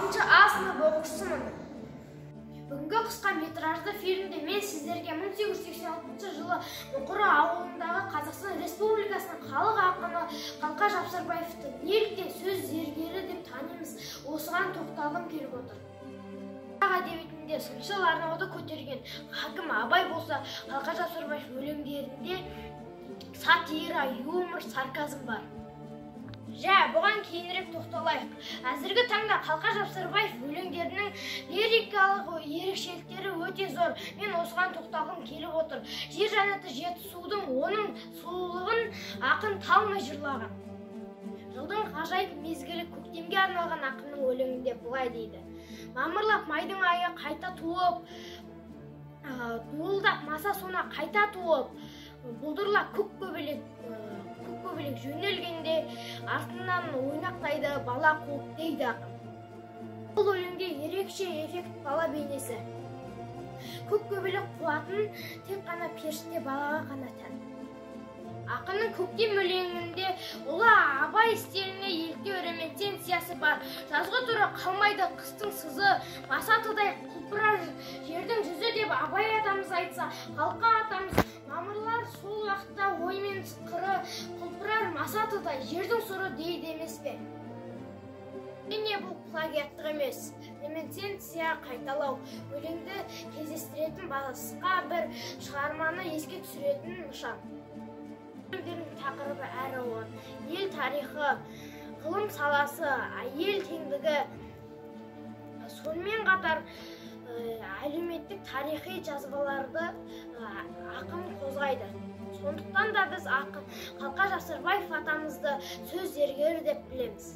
6 A сынып оқушысымын. Бүгінгі қысқа метражды фильмде мен сіздерге 1886 жылы Мұқыры ауылындағы Қазақстан Республикасының халық ақыны Қалқа Жапсарбаевты неліктен сөз зергері деп танимыз, осыған тоқталғым келіп отыр. Әдебиетінде сыншыл арнауды көтерген хакім Абай болса, Қалқа Жапсарбаев өлеңдерінде сатира, юмор, сарказм бар. Бұған кейінірек тоқталайық. Әзіргі таңда Қалқа Жапсарбаев өлеңдерінің лирикалық ерекшеліктері өте зор. Мен осыған тоқталғым келіп отыр. Жер жаннаты Жетісудың оның сұлулығын ақын талмай жырлаған. Жылдың ғажайып мезгілі көктемге арналған ақынның өлеңінде былай дейді: мамырлап майдың айы қайта туып, дуылдап маса сона қайта туып, бұлдырла көк көбелек жөнелгенде артынан ойнақтайды бала қуып дейді ақын. Бұл өлеңде ерекше эффект бала бейнесі. Көк көбелек қуатын тек қана періште балаға ғана тән. Ақынның көктем өлеңінде ұлы Абай стиліне еліктеу реминтенциясы бар. Жазғы тұры қалмайды қыстың сызы, масатыдай құлпырар жердің жүзі деп Абай атамыз айтса, Қалқа атамыз мамырлар сол уақытта оймен қыры құлпырар масатыдай жердің сұры дейді емес пе? Міне бұл плагиаттық емес, реминтенция қайталау, өлеңді кездестіретін басқа бір шығарманы еске түсіретін нышан. Өлеңдердің тақырыбы әралуан: ел тарихы, ғылым саласы, әйел теңдігі, сонымен қатар әлеуметтік тарихи жазбаларды ақын қозғайды. Сондықтан да біз Қалқа Жапсарбаев атамызды сөз зергері деп білеміз.